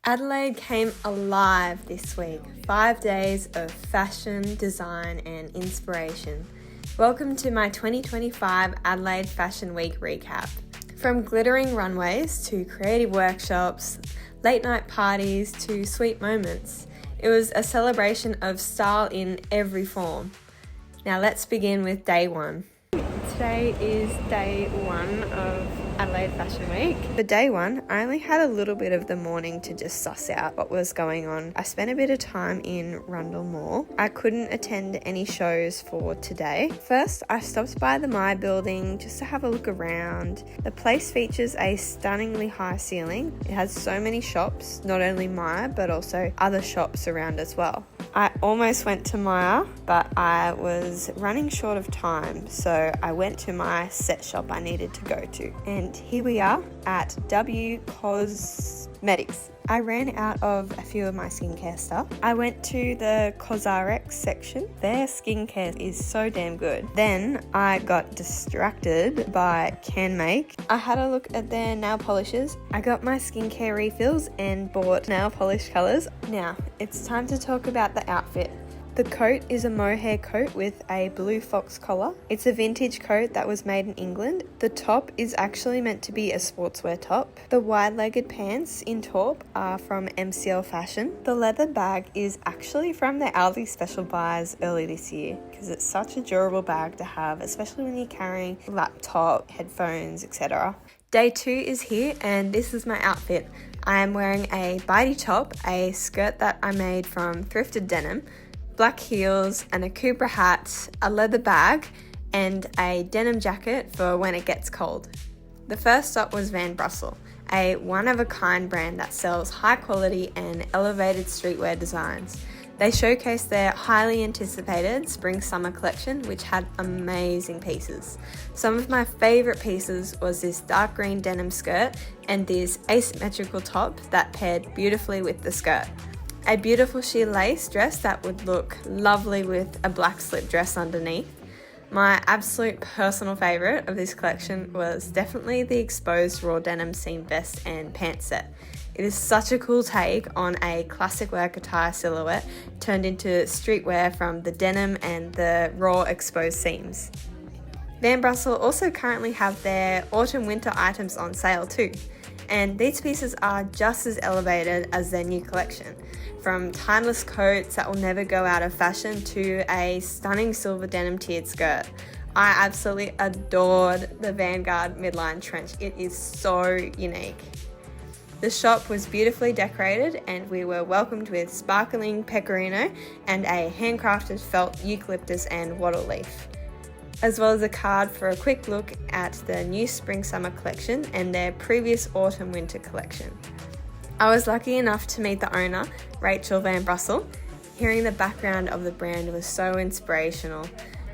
Adelaide came alive this week. 5 days of fashion, design and inspiration. Welcome to my 2025 Adelaide Fashion Week recap. From glittering runways to creative workshops, late night parties to sweet moments, it was a celebration of style in every form. Now let's begin with day one. Today is day one of Adelaide Fashion Week. For day one, I only had a little bit of the morning to just suss out what was going on. I spent a bit of time in Rundle Mall. I couldn't attend any shows for today. First, I stopped by the Maya building just to have a look around. The place features a stunningly high ceiling. It has so many shops, not only Maya, but also other shops around as well. I almost went to Maya, but I was running short of time, so I went to my set shop I needed to go to. And here we are at W Cosmetics. I ran out of a few of my skincare stuff. I went to the Cosrx section. Their skincare is so damn good. Then I got distracted by CanMake. I had a look at their nail polishes. I got my skincare refills and bought nail polish colours. Now, it's time to talk about the outfit. The coat is a mohair coat with a blue fox collar. It's a vintage coat that was made in England. The top is actually meant to be a sportswear top. The wide-legged pants in taupe are from Adelaide Fashion. The leather bag is actually from the Aldi special buys early this year because it's such a durable bag to have, especially when you're carrying a laptop, headphones, etc. Day two is here and this is my outfit. I am wearing a bitey top, a skirt that I made from thrifted denim, black heels and a Cooper hat, a leather bag and a denim jacket for when it gets cold. The first stop was Van Brussel, a one-of-a-kind brand that sells high-quality and elevated streetwear designs. They showcased their highly anticipated spring-summer collection, which had amazing pieces. Some of my favourite pieces was this dark green denim skirt and this asymmetrical top that paired beautifully with the skirt. A beautiful sheer lace dress that would look lovely with a black slip dress underneath. My absolute personal favourite of this collection was definitely the exposed raw denim seam vest and pants set. It is such a cool take on a classic work attire silhouette turned into streetwear from the denim and the raw exposed seams. Van Brussel also currently have their autumn-winter items on sale too, and these pieces are just as elevated as their new collection. From timeless coats that will never go out of fashion to a stunning silver denim tiered skirt. I absolutely adored the Vanguard midline trench. It is so unique. The shop was beautifully decorated and we were welcomed with sparkling pecorino and a handcrafted felt eucalyptus and wattle leaf, as well as a card for a quick look at the new spring-summer collection and their previous autumn-winter collection. I was lucky enough to meet the owner, Rachel Van Brussel. Hearing the background of the brand was so inspirational.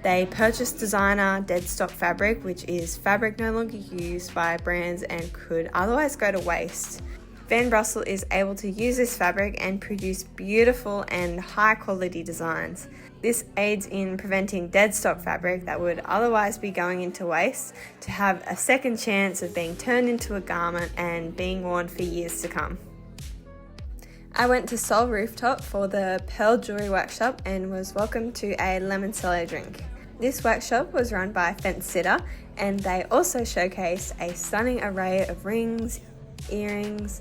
They purchased designer dead stock fabric, which is fabric no longer used by brands and could otherwise go to waste. Van Brussel is able to use this fabric and produce beautiful and high quality designs. This aids in preventing dead stock fabric that would otherwise be going into waste to have a second chance of being turned into a garment and being worn for years to come. I went to Sol Rooftop for the Pearl Jewellery Workshop and was welcomed to a limoncello drink. This workshop was run by Fence Sitter and they also showcased a stunning array of rings, earrings,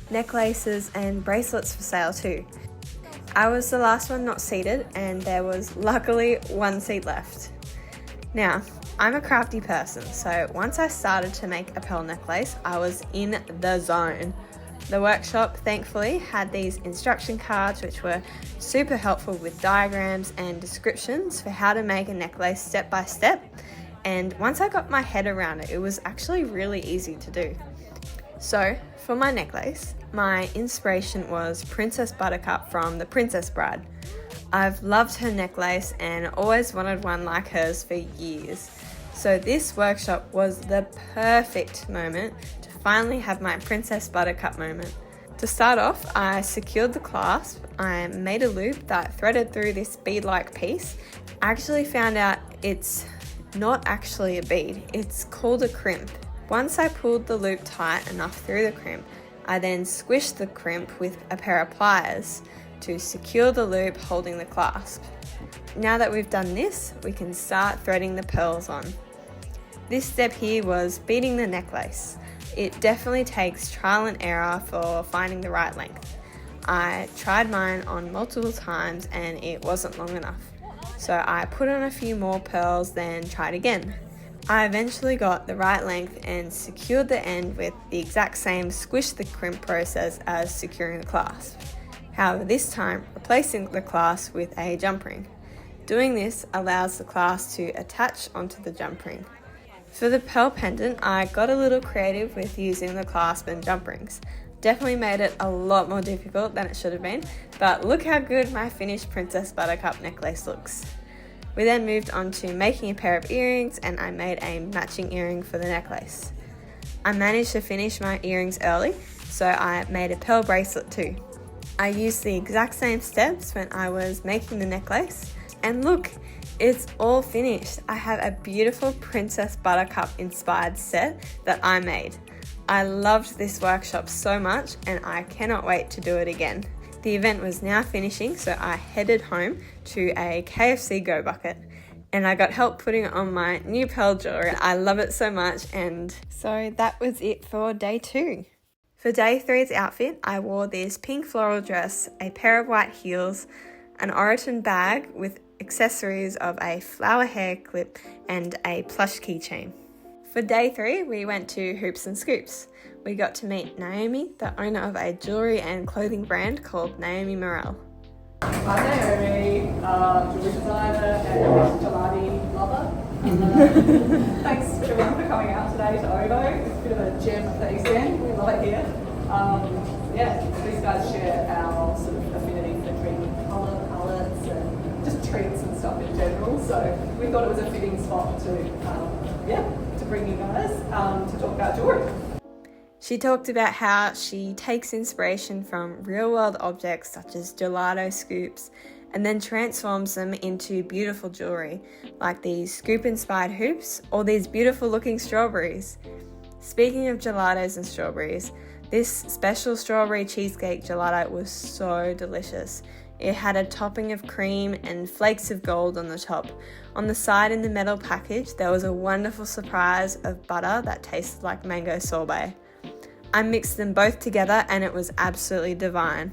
necklaces and bracelets for sale too. I was the last one not seated and there was luckily one seat left. Now, I'm a crafty person, so once I started to make a pearl necklace, I was in the zone. The workshop thankfully had these instruction cards which were super helpful with diagrams and descriptions for how to make a necklace step by step, and once I got my head around it, it was actually really easy to do. So, for my necklace, my inspiration was Princess Buttercup from The Princess Bride. I've loved her necklace and always wanted one like hers for years. So this workshop was the perfect moment to finally have my Princess Buttercup moment. To start off, I secured the clasp, I made a loop that threaded through this bead-like piece. I actually found out it's not actually a bead, it's called a crimp. Once I pulled the loop tight enough through the crimp, I then squished the crimp with a pair of pliers to secure the loop holding the clasp. Now that we've done this, we can start threading the pearls on. This step here was beading the necklace. It definitely takes trial and error for finding the right length. I tried mine on multiple times and it wasn't long enough. So I put on a few more pearls, then tried again. I eventually got the right length and secured the end with the exact same squish the crimp process as securing the clasp. However, this time replacing the clasp with a jump ring. Doing this allows the clasp to attach onto the jump ring. For the pearl pendant, I got a little creative with using the clasp and jump rings. Definitely made it a lot more difficult than it should have been, but look how good my finished Princess Buttercup necklace looks. We then moved on to making a pair of earrings, and I made a matching earring for the necklace. I managed to finish my earrings early, so I made a pearl bracelet too. I used the exact same steps when I was making the necklace, and look, it's all finished. I have a beautiful Princess Buttercup inspired set that I made. I loved this workshop so much and I cannot wait to do it again. The event was now finishing, so I headed home to a KFC Go Bucket and I got help putting on my new pearl jewellery. I love it so much, and so that was it for day 2. For day 3's outfit, I wore this pink floral dress, a pair of white heels, an Oroton bag with accessories of a flower hair clip and a plush keychain. For day 3, we went to Hoops and Scoops. We got to meet Naomi, the owner of a jewellery and clothing brand called Naomi Morel. I'm Naomi, jewellery designer and gelati lover. Thanks everyone for coming out today to Ovo. It's a bit of a gem of the East End. We love it here. These guys share our sort of affinity for drinking colour palettes and just treats and stuff in general. So we thought it was a fitting spot to bring you guys to talk about jewellery. She talked about how she takes inspiration from real-world objects such as gelato scoops and then transforms them into beautiful jewellery, like these scoop-inspired hoops or these beautiful-looking strawberries. Speaking of gelatos and strawberries, this special strawberry cheesecake gelato was so delicious. It had a topping of cream and flakes of gold on the top. On the side in the metal package, there was a wonderful surprise of butter that tasted like mango sorbet. I mixed them both together and it was absolutely divine.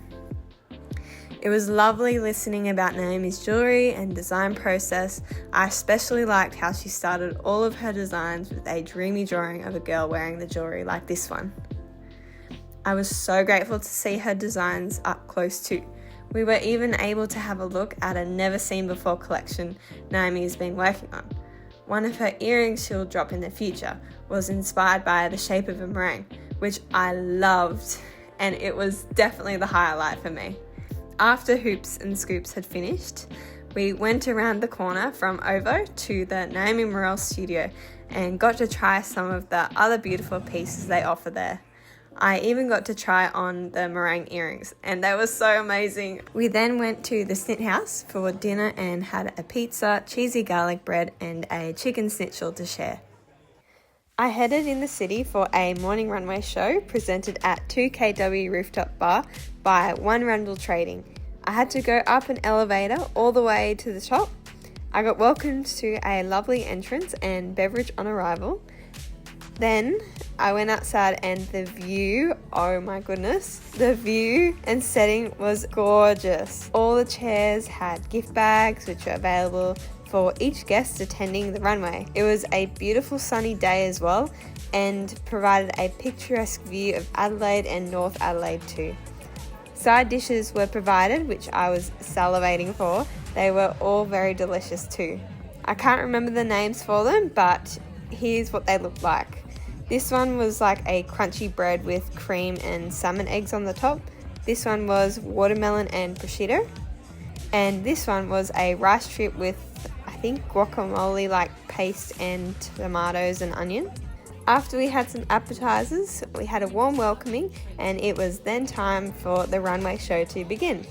It was lovely listening about Naomi's jewellery and design process. I especially liked how she started all of her designs with a dreamy drawing of a girl wearing the jewellery like this one. I was so grateful to see her designs up close too. We were even able to have a look at a never-seen-before collection Naomi has been working on. One of her earrings she'll drop in the future was inspired by the shape of a meringue, which I loved, and it was definitely the highlight for me. After Hoops and Scoops had finished, we went around the corner from Ovo to the Naomi Morel studio and got to try some of the other beautiful pieces they offer there. I even got to try on the meringue earrings, and they were so amazing. We then went to the Snit House for dinner and had a pizza, cheesy garlic bread, and a chicken schnitzel to share. I headed in the city for a morning runway show presented at 2KW Rooftop Bar by One Rundle Trading. I had to go up an elevator all the way to the top. I got welcomed to a lovely entrance and beverage on arrival. Then I went outside and the view, oh my goodness, the view and setting was gorgeous. All the chairs had gift bags which were available for each guest attending the runway. It was a beautiful sunny day as well and provided a picturesque view of Adelaide and North Adelaide too. Side dishes were provided, which I was salivating for. They were all very delicious too. I can't remember the names for them, but here's what they looked like. This one was like a crunchy bread with cream and salmon eggs on the top. This one was watermelon and prosciutto. And this one was a rice trip with, I think, guacamole like paste and tomatoes and onion. After we had some appetizers, we had a warm welcoming and it was then time for the runway show to begin.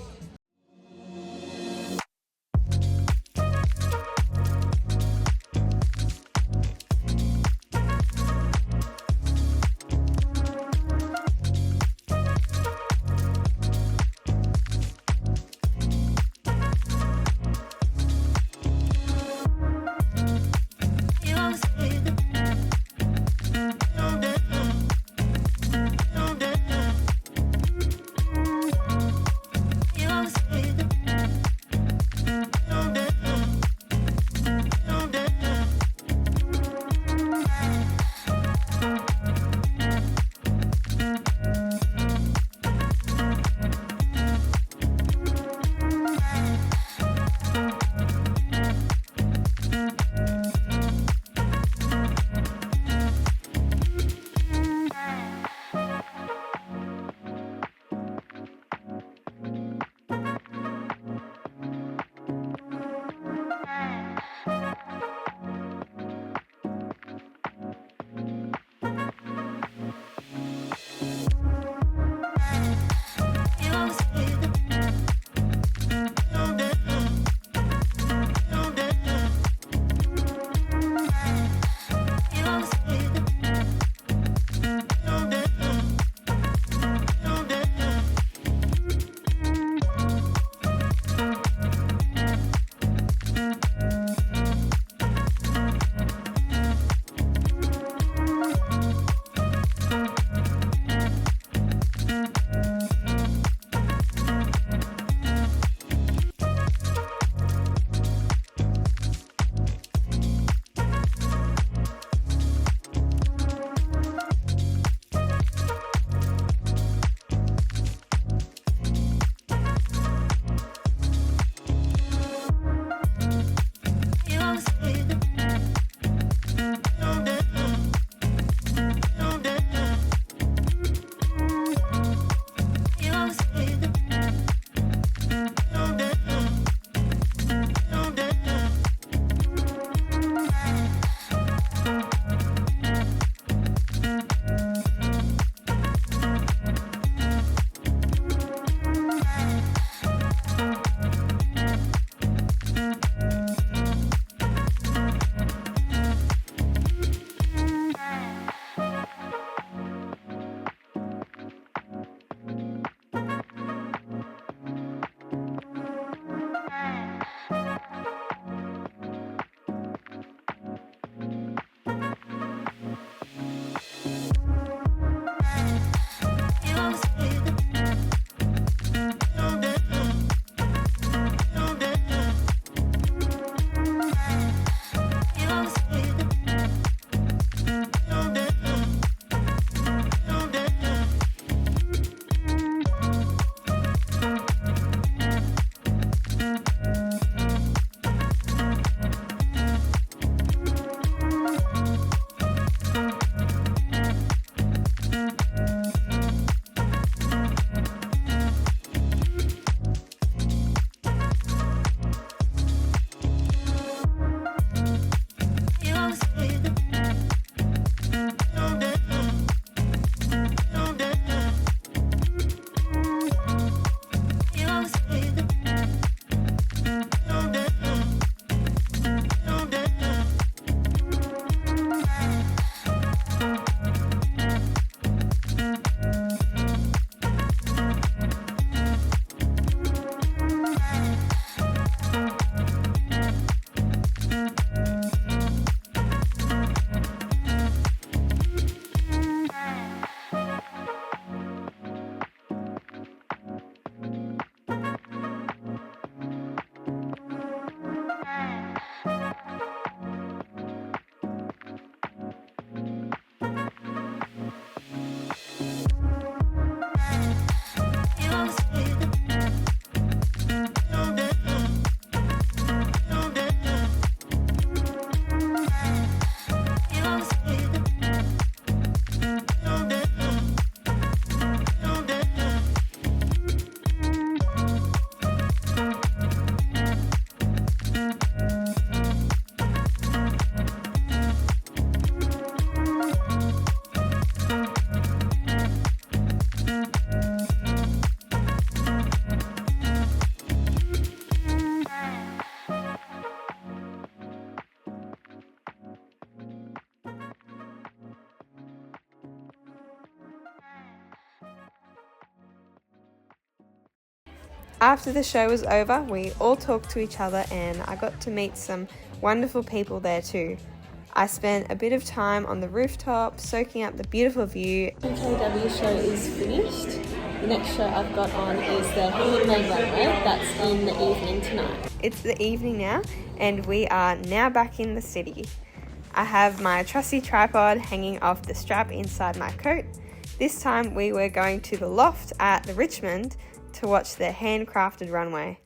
After the show was over, we all talked to each other and I got to meet some wonderful people there too. I spent a bit of time on the rooftop, soaking up the beautiful view. The KW show is finished. The next show I've got on is the handmade runway. That's in the evening tonight. It's the evening now and we are now back in the city. I have my trusty tripod hanging off the strap inside my coat. This time we were going to the loft at the Richmond to watch the handcrafted runway.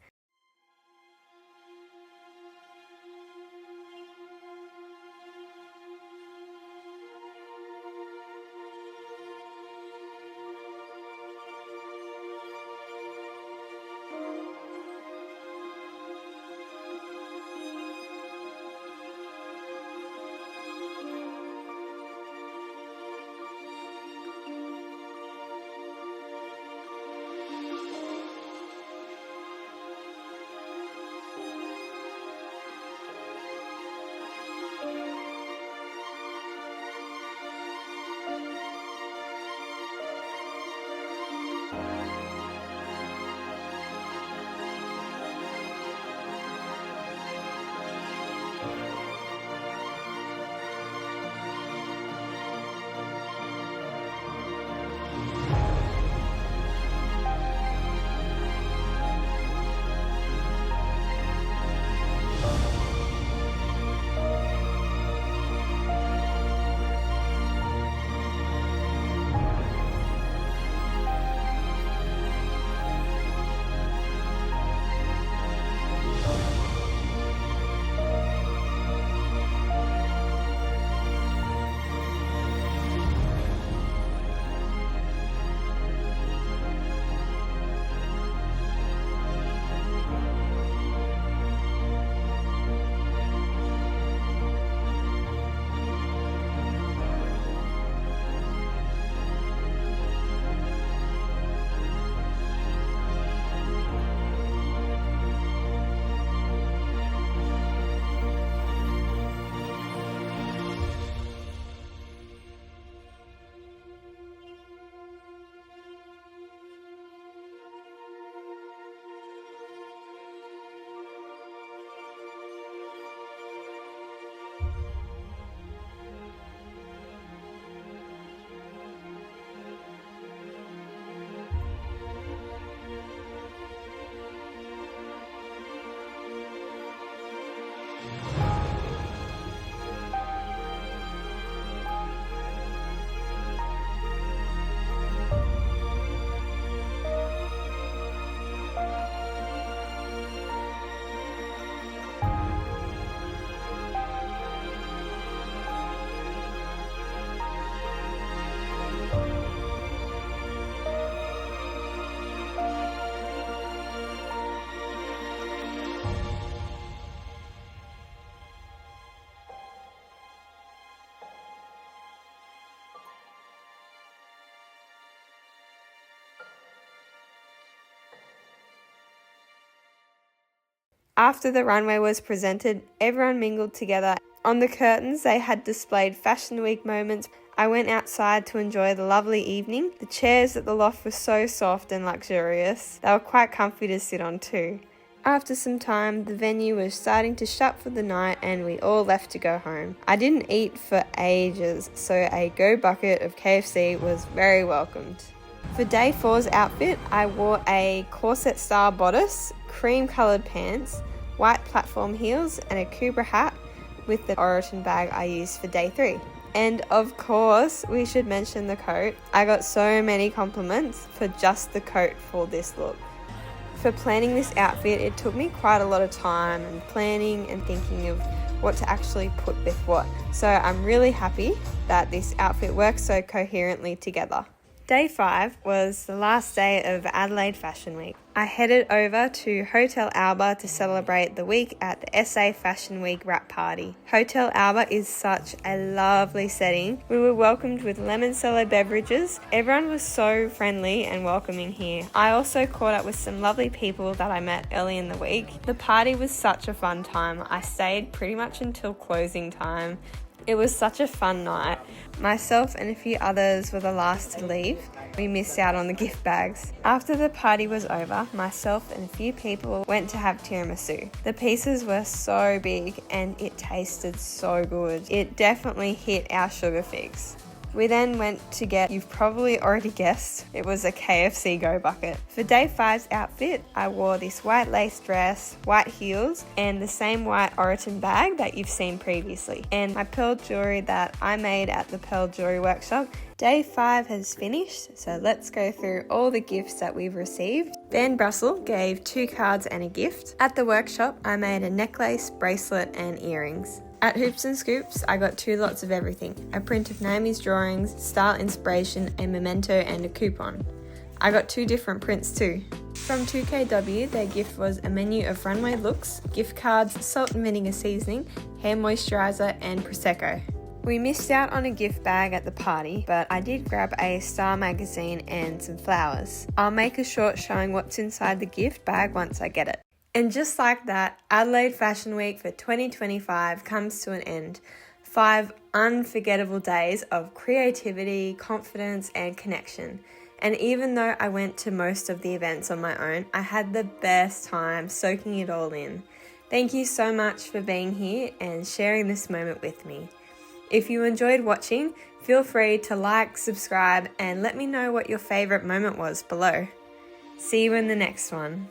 After the runway was presented, everyone mingled together. On the curtains, they had displayed Fashion Week moments. I went outside to enjoy the lovely evening. The chairs at the loft were so soft and luxurious. They were quite comfy to sit on too. After some time, the venue was starting to shut for the night and we all left to go home. I didn't eat for ages, so a go bucket of KFC was very welcomed. For day 4's outfit, I wore a corset style bodice, cream coloured pants, white platform heels and a Kubra hat with the Oroton bag I used for day 3. And of course, we should mention the coat. I got so many compliments for just the coat for this look. For planning this outfit, it took me quite a lot of time and planning and thinking of what to actually put with what. So I'm really happy that this outfit works so coherently together. Day 5 was the last day of Adelaide Fashion Week. I headed over to Hotel Alba to celebrate the week at the SA Fashion Week wrap party. Hotel Alba is such a lovely setting. We were welcomed with lemon cellar beverages. Everyone was so friendly and welcoming here. I also caught up with some lovely people that I met early in the week. The party was such a fun time. I stayed pretty much until closing time. It was such a fun night. Myself and a few others were the last to leave. We missed out on the gift bags. After the party was over, myself and a few people went to have tiramisu. The pieces were so big and it tasted so good. It definitely hit our sugar fix. We then went to get, you've probably already guessed, it was a KFC Go Bucket. For day 5's outfit, I wore this white lace dress, white heels, and the same white Oroton bag that you've seen previously, and my pearl jewellery that I made at the Pearl Jewellery Workshop. Day 5 has finished, so let's go through all the gifts that we've received. Van Brussel gave 2 cards and a gift. At the workshop, I made a necklace, bracelet, and earrings. At Hoops and Scoops, I got 2 lots of everything, a print of Naomi's drawings, style inspiration, a memento and a coupon. I got 2 different prints too. From 2KW, their gift was a menu of runway looks, gift cards, salt and vinegar seasoning, hair moisturiser and Prosecco. We missed out on a gift bag at the party, but I did grab a Star magazine and some flowers. I'll make a short showing what's inside the gift bag once I get it. And just like that, Adelaide Fashion Week for 2025 comes to an end. 5 unforgettable days of creativity, confidence, and connection. And even though I went to most of the events on my own, I had the best time soaking it all in. Thank you so much for being here and sharing this moment with me. If you enjoyed watching, feel free to like, subscribe, and let me know what your favourite moment was below. See you in the next one.